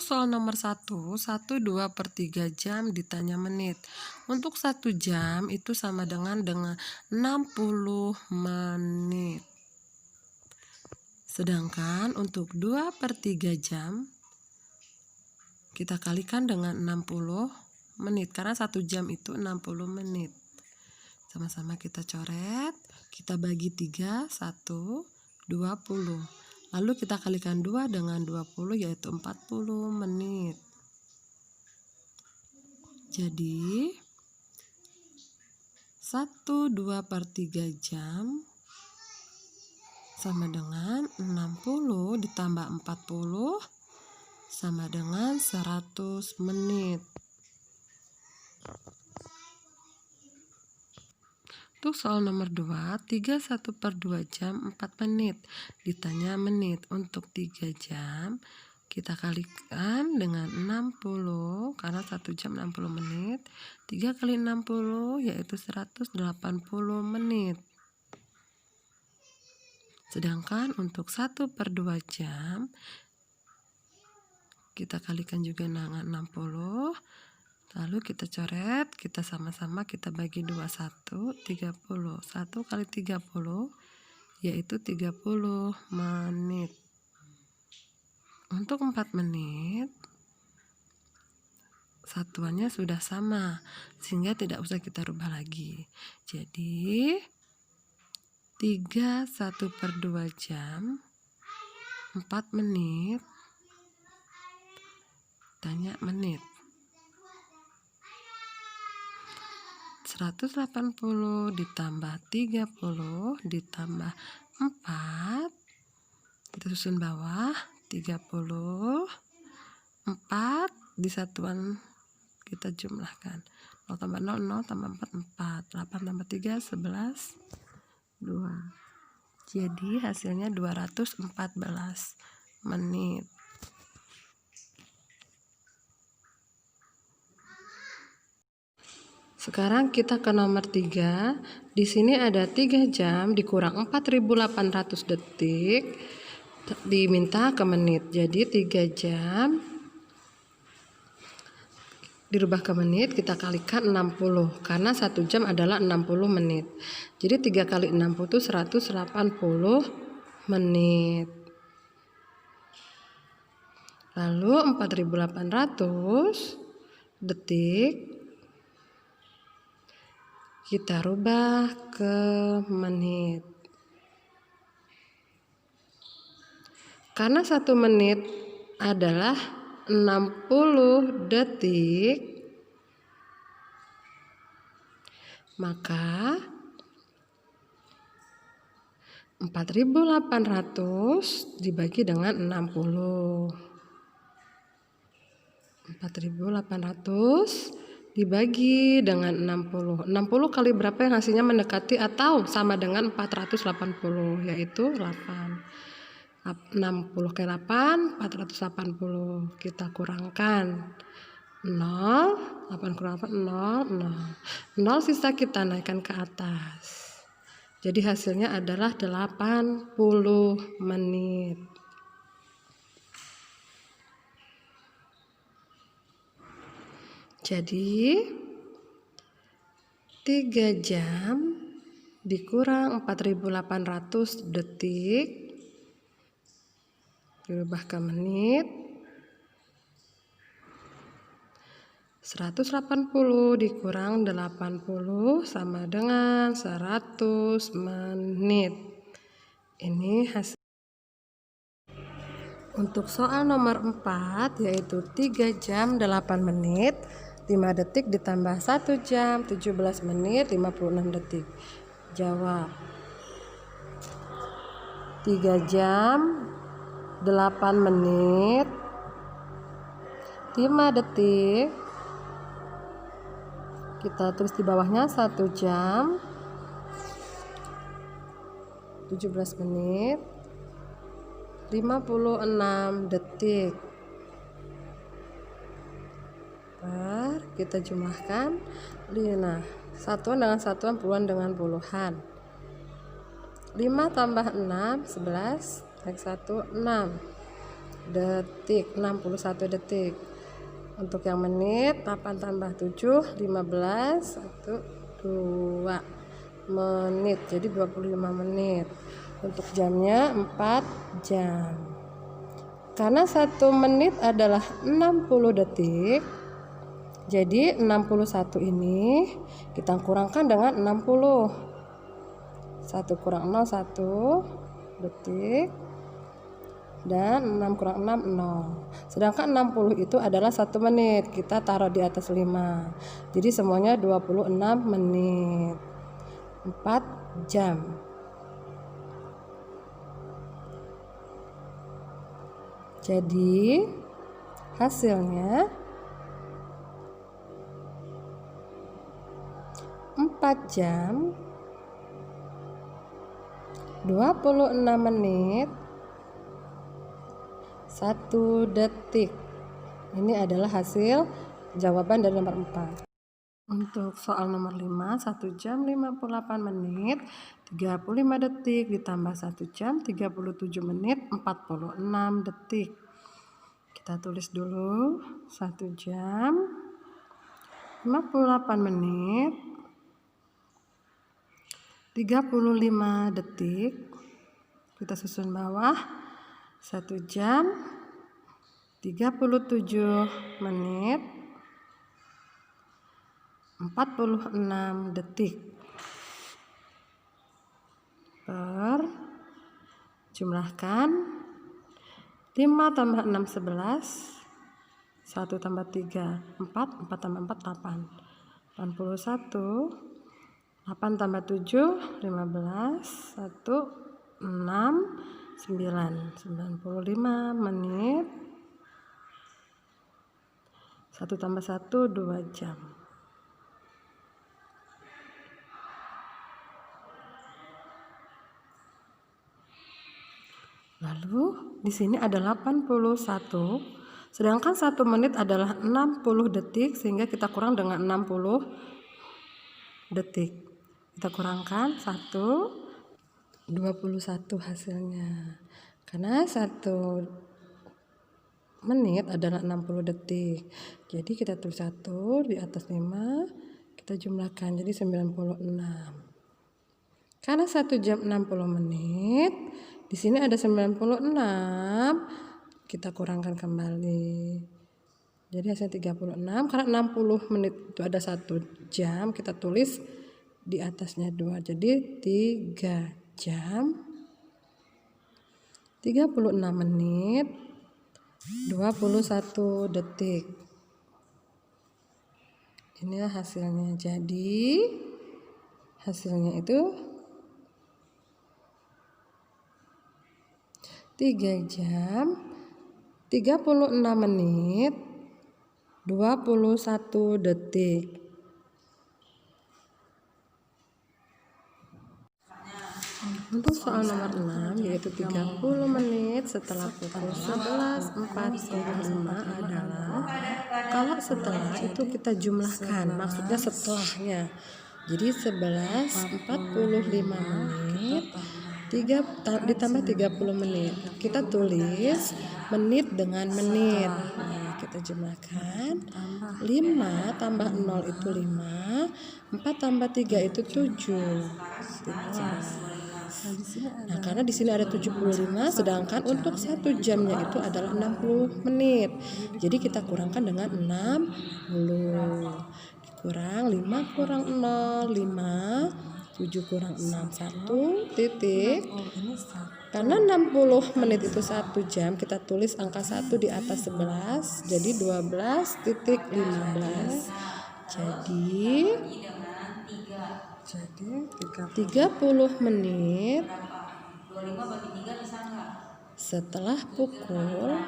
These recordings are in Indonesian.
soal nomor 1, 2/3 jam ditanya menit. Untuk 1 jam itu sama dengan 60 menit. Sedangkan untuk 2/3 jam, kita kalikan dengan 60 menit. Karena 1 jam itu 60 menit. Sama-sama kita coret, kita bagi 3, 1, 20. Lalu kita kalikan 2 dengan 20 yaitu 40 menit. Jadi 1/2/3 jam sama dengan 60 ditambah 40 sama dengan 100 menit. Untuk soal nomor 2, 31/2 jam 4 menit. Ditanya menit. Untuk 3 jam, kita kalikan dengan 60, karena 1 jam 60 menit. 3 kali 60 yaitu 180 menit. Sedangkan untuk 1/2 jam, kita kalikan juga dengan 60. Lalu kita coret, kita sama-sama kita bagi 2, 1, 30. 1 kali 30 yaitu 30 menit. Untuk 4 menit, satuannya sudah sama, sehingga tidak usah kita rubah lagi. Jadi 31/2 jam 4 menit tanya menit. 180 ditambah 30 ditambah 4, kita susun bawah, 30, 4 di satuan kita jumlahkan. 0 tambah 0, 0 tambah 4, 4. 8 tambah 3, 11, 2. Jadi hasilnya 214 menit. Sekarang kita ke nomor 3. Di sini ada 3 jam dikurang 4.800 detik diminta ke menit. Jadi 3 jam dirubah ke menit, kita kalikan 60 karena 1 jam adalah 60 menit. Jadi 3 kali 60 itu 180 menit. Lalu 4.800 detik kita rubah ke menit. Karena 1 menit adalah 60 detik, maka 4.800 dibagi dengan 60. 4.800 dibagi dengan 60. 60 kali berapa yang hasilnya mendekati atau sama dengan 480, yaitu 8. 60 kali 8, 480. Kita kurangkan 0, 8 kurang 8, 0, 0. 0 sisa kita naikkan ke atas. Jadi hasilnya adalah 80 menit. Jadi 3 jam dikurang 4.800 detik dirubah ke menit. 180 dikurang 80 sama dengan 100 menit. Ini hasil. Untuk soal nomor 4 yaitu 3 jam 8 menit 5 detik ditambah 1 jam 17 menit 56 detik. Jawab. 3 jam 8 menit 5 detik, kita tulis di bawahnya 1 jam 17 menit 56 detik. Kita jumlahkan. Nah, satuan dengan satuan, puluhan dengan puluhan. 5 tambah 6 11, naik 1 6. detik. 61 detik. Untuk yang menit 8 tambah 7 15 1 2 menit, jadi 25 menit. Untuk jamnya 4 jam. Karena 1 menit adalah 60 detik, jadi 61 ini kita kurangkan dengan 60. 1 kurang 0 1 detik, dan 6 kurang 6 0. Sedangkan 60 itu adalah 1 menit, kita taruh di atas 5. Jadi semuanya 26 menit. 4 jam. Jadi hasilnya 4 jam 26 menit 1 detik. Ini adalah hasil jawaban dari nomor 4. Untuk soal nomor 5, 1 jam 58 menit 35 detik ditambah 1 jam 37 menit 46 detik. Kita tulis dulu 1 jam 58 menit 35 detik. Kita susun bawah 1 jam 37 menit 46 detik per jumlahkan 5 tambah 6 11, 1 tambah 3 4, 4 tambah 4 8, 81, 8 tambah 7 15, 1 6 9, 95 menit, 1 tambah 1 2 jam. Lalu di sini ada 81, sedangkan 1 menit adalah 60 detik, sehingga kita kurang dengan 60 detik. Kita kurangkan 1 21 hasilnya. Karena 1 menit adalah 60 detik. Jadi kita tulis 1 di atas 5, kita jumlahkan jadi 96. Karena 1 jam 60 menit, di sini ada 96, kita kurangkan kembali. Jadi hasilnya 36, karena 60 menit itu ada 1 jam, kita tulis di atasnya 2. Jadi 3 jam 36 menit 21 detik. Inilah hasilnya. Jadi hasilnya itu 3 jam 36 menit 21 detik. Untuk soal nomor 6, yaitu 30 menit setelah pukul 11.45 adalah, kalau setelah itu kita jumlahkan, maksudnya setelahnya. Jadi 11.45 menit ditambah 30 menit. Kita tulis menit dengan menit. Nah, kita jumlahkan. 5 tambah 0 itu 5, 4 tambah 3 itu 7. Nah, karena di sini ada 75, sedangkan untuk 1 jamnya itu adalah 60 menit. Jadi kita kurangkan dengan 60. Kurang 5 kurang 0, 5, 7 kurang 6, 1 titik. Karena 60 menit itu 1 jam, kita tulis angka 1 di atas 11, jadi 12.15. Jadi 30 menit setelah pukul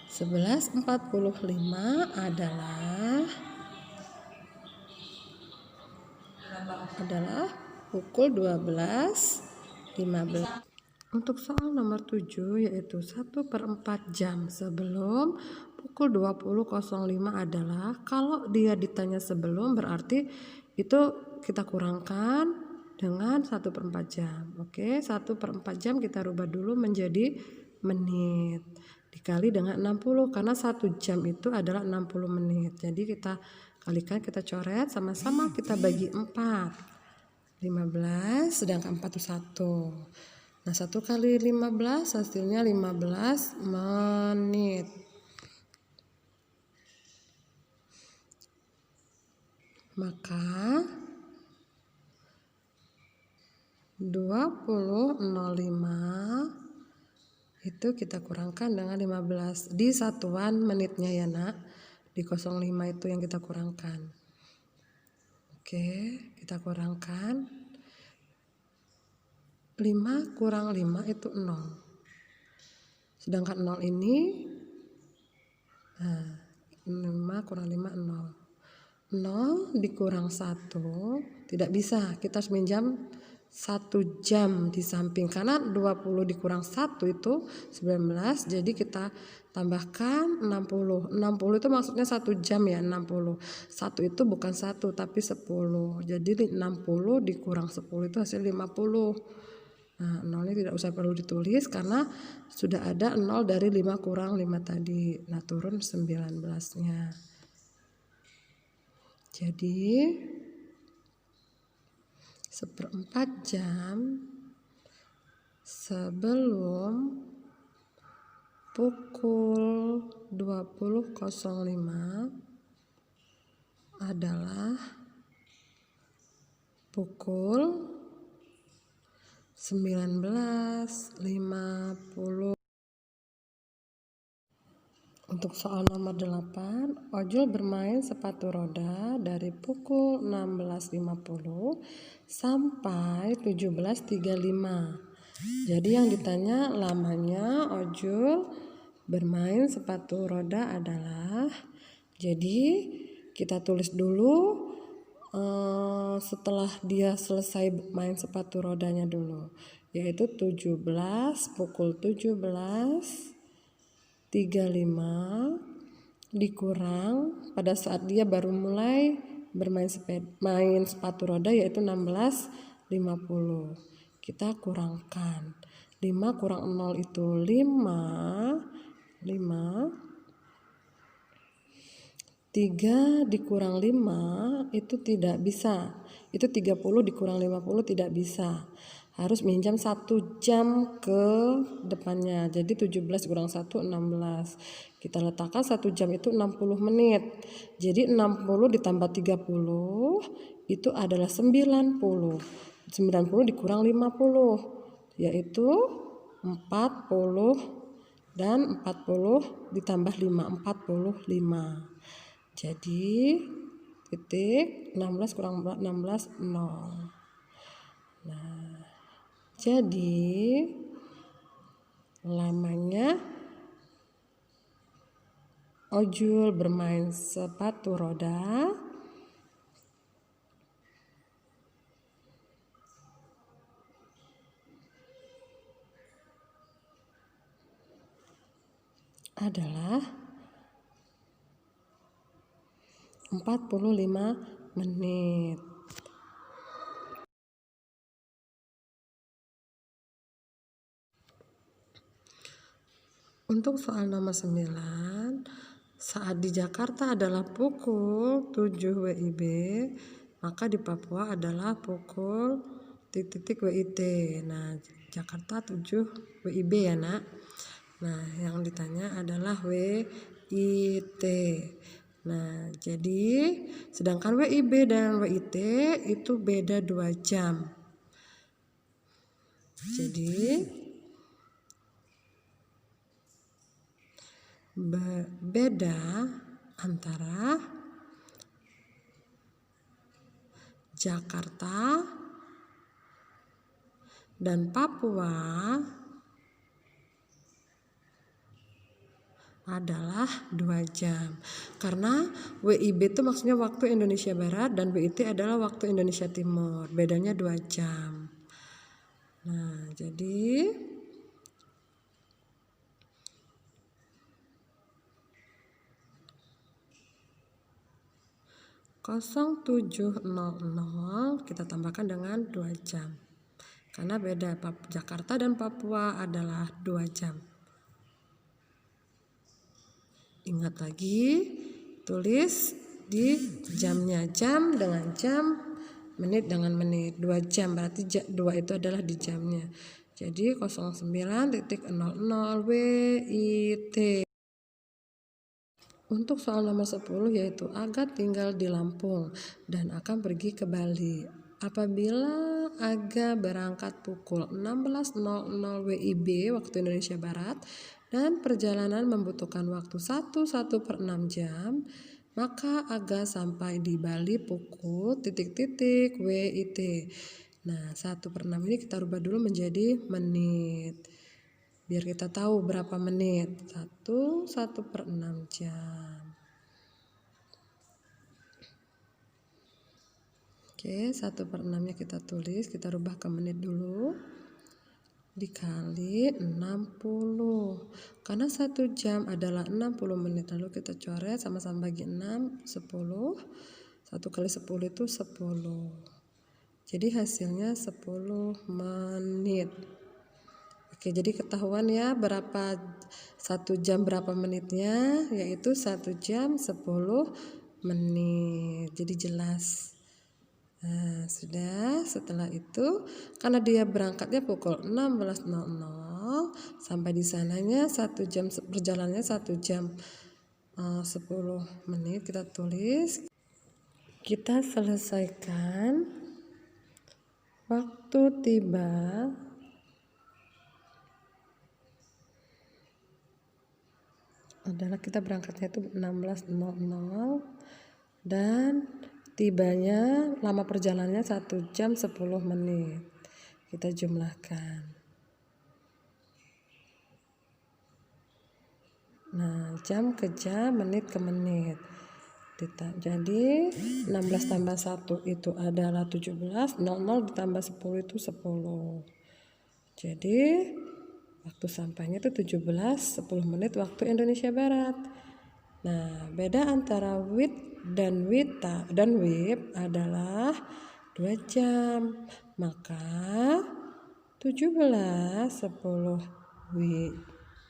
11.45 adalah pukul 12.15. Untuk soal nomor 7, yaitu 1/4 jam sebelum pukul 20.05 adalah, kalau dia ditanya sebelum berarti itu kita kurangkan dengan 1/4 jam. Oke, 1/4 jam kita rubah dulu menjadi menit. Dikali dengan 60 karena 1 jam itu adalah 60 menit. Jadi kita kalikan, kita coret, sama-sama kita bagi 4. 15 sedangkan 4 itu 1. Nah, 1 kali 15 hasilnya 15 menit. Maka 20,05 itu kita kurangkan dengan 15 di satuan menitnya ya nak, di 05 itu yang kita kurangkan. Oke, kita kurangkan 5 kurang 5 itu 0, sedangkan 0 ini 5 kurang 5 0. 0 dikurang 1 tidak bisa, kita harus minjam 1 jam di samping karena 20 dikurang 1 itu 19, jadi kita tambahkan 60. 60 itu maksudnya 1 jam ya, 60. 1 itu bukan 1 tapi 10. Jadi 60 dikurang 10 itu hasil 50. Nah, 0 ini tidak usah perlu ditulis karena sudah ada 0 dari 5 kurang 5 tadi. Nah, turun 19-nya. Jadi 1/4 jam sebelum pukul 20.05 adalah pukul 19.50. Untuk soal nomor 8, Ojul bermain sepatu roda dari pukul 16.50 sampai 17.35. Jadi yang ditanya lamanya Ojul bermain sepatu roda adalah, jadi kita tulis dulu setelah dia selesai main sepatu rodanya dulu, yaitu pukul 17.35 dikurang pada saat dia baru mulai bermain main sepatu roda yaitu 16.50. Kita kurangkan 5 kurang 0 itu 5. 3 dikurang 5 itu tidak bisa. Itu 30 dikurang 50 tidak bisa. Harus minjam 1 jam ke depannya. Jadi 17 kurang 1 16. Kita letakkan 1 jam itu 60 menit. Jadi 60 ditambah 30 itu adalah 90. 90 dikurang 50 yaitu 40 dan 40 ditambah 5 45. Jadi titik 16 kurang 16 0. Nah, jadi lamanya Ojul bermain sepatu roda adalah 45 menit. Untuk soal nomor 9, saat di Jakarta adalah pukul 7 WIB, maka di Papua adalah pukul titik WIT. Nah, Jakarta 7 WIB ya nak. Nah, yang ditanya adalah WIT. Nah, jadi sedangkan WIB dan WIT itu beda 2 jam. Jadi beda antara Jakarta dan Papua adalah 2 jam. Karena WIB itu maksudnya waktu Indonesia Barat dan WIT adalah waktu Indonesia Timur. Bedanya 2 jam. Nah, jadi 07.00 kita tambahkan dengan 2 jam. Karena beda, Jakarta dan Papua adalah 2 jam. Ingat lagi, tulis di jamnya, jam dengan jam, menit dengan menit. 2 jam berarti 2 itu adalah di jamnya. Jadi 09.00 WIT. Untuk soal nomor 10 yaitu Aga tinggal di Lampung dan akan pergi ke Bali. Apabila Aga berangkat pukul 16.00 WIB waktu Indonesia Barat dan perjalanan membutuhkan waktu 1/1/6 jam, maka Aga sampai di Bali pukul ... WIT. Nah, 1/6 ini kita rubah dulu menjadi menit. Biar kita tahu berapa menit. 1/6 jam. Oke, 1/6-nya kita tulis, kita rubah ke menit dulu. Dikali 60. Karena 1 jam adalah 60 menit. Lalu kita coret sama-sama bagi 6, 10. 1 kali 10 itu 10. Jadi hasilnya 10 menit. Oke, jadi ketahuan ya berapa 1 jam berapa menitnya, yaitu 1 jam 10 menit. Jadi jelas. Nah, sudah. Setelah itu, karena dia berangkatnya pukul 16.00, sampai di sananya 1 jam, perjalanannya 1 jam 10 menit, kita tulis. Kita selesaikan. Waktu tiba adalah kita berangkatnya itu 16.00 dan tibanya lama perjalanannya 1 jam 10 menit. Kita jumlahkan. Nah, jam ke jam, menit ke menit. Jadi 16 tambah 1 itu adalah 17, 00 ditambah 10 itu 10. Jadi waktu sampainya itu 17, 10 menit waktu Indonesia Barat. Nah, beda antara WIT dan WIB adalah 2 jam. Maka 17, 10 WIB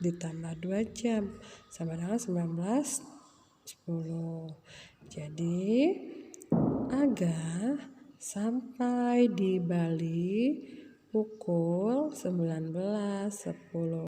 ditambah 2 jam sama dengan 19, 10. Jadi Aga sampai di Bali pukul 19.10.